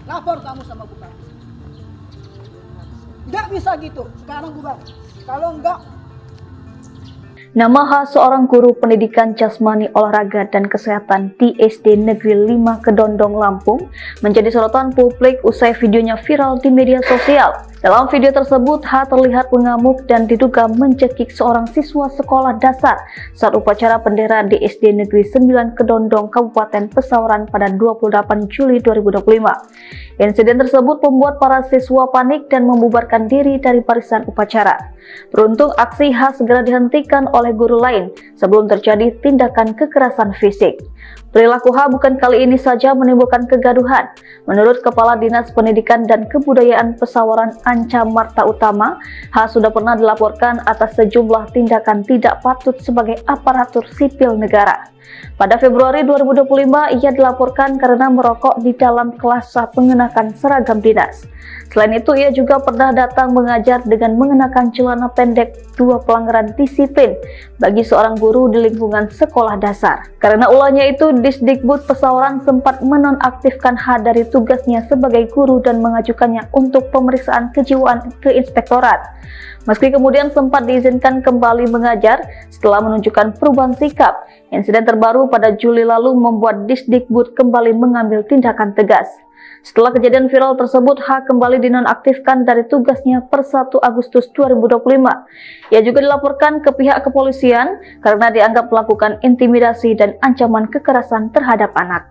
Lapor kamu sama bupati. Nggak bisa gitu. Sekarang bubar. Kalau enggak, Nama khas seorang guru pendidikan jasmani olahraga dan kesehatan di SD Negeri 5 Kedondong, Lampung menjadi sorotan publik usai videonya viral di media sosial. Dalam video tersebut, H terlihat mengamuk dan diduga mencekik seorang siswa sekolah dasar saat upacara bendera di SD Negeri 9 Kedondong, Kabupaten Pesawaran pada 28 Juli 2025. Insiden tersebut membuat para siswa panik dan membubarkan diri dari barisan upacara. Beruntung aksi H segera dihentikan oleh guru lain sebelum terjadi tindakan kekerasan fisik. Perilaku H bukan kali ini saja menimbulkan kegaduhan. Menurut Kepala Dinas Pendidikan dan Kebudayaan Pesawaran Anca Marta Utama, H sudah pernah dilaporkan atas sejumlah tindakan tidak patut sebagai aparatur sipil negara. Pada Februari 2025, ia dilaporkan karena merokok di dalam kelas saat mengenakan seragam dinas. Selain itu, ia juga pernah datang mengajar dengan mengenakan celana pendek, 2 pelanggaran disiplin bagi seorang guru di lingkungan sekolah dasar. Karena ulahnya itu, Disdikbud Pesawaran sempat menonaktifkan H dari tugasnya sebagai guru dan mengajukannya untuk pemeriksaan kejiwaan ke inspektorat. Meski kemudian sempat diizinkan kembali mengajar setelah menunjukkan perubahan sikap, insiden terbaru pada Juli lalu membuat Disdikbud kembali mengambil tindakan tegas. Setelah kejadian viral tersebut, H kembali dinonaktifkan dari tugasnya per 1 Agustus 2025. Ia juga dilaporkan ke pihak kepolisian karena dianggap melakukan intimidasi dan ancaman kekerasan terhadap anak.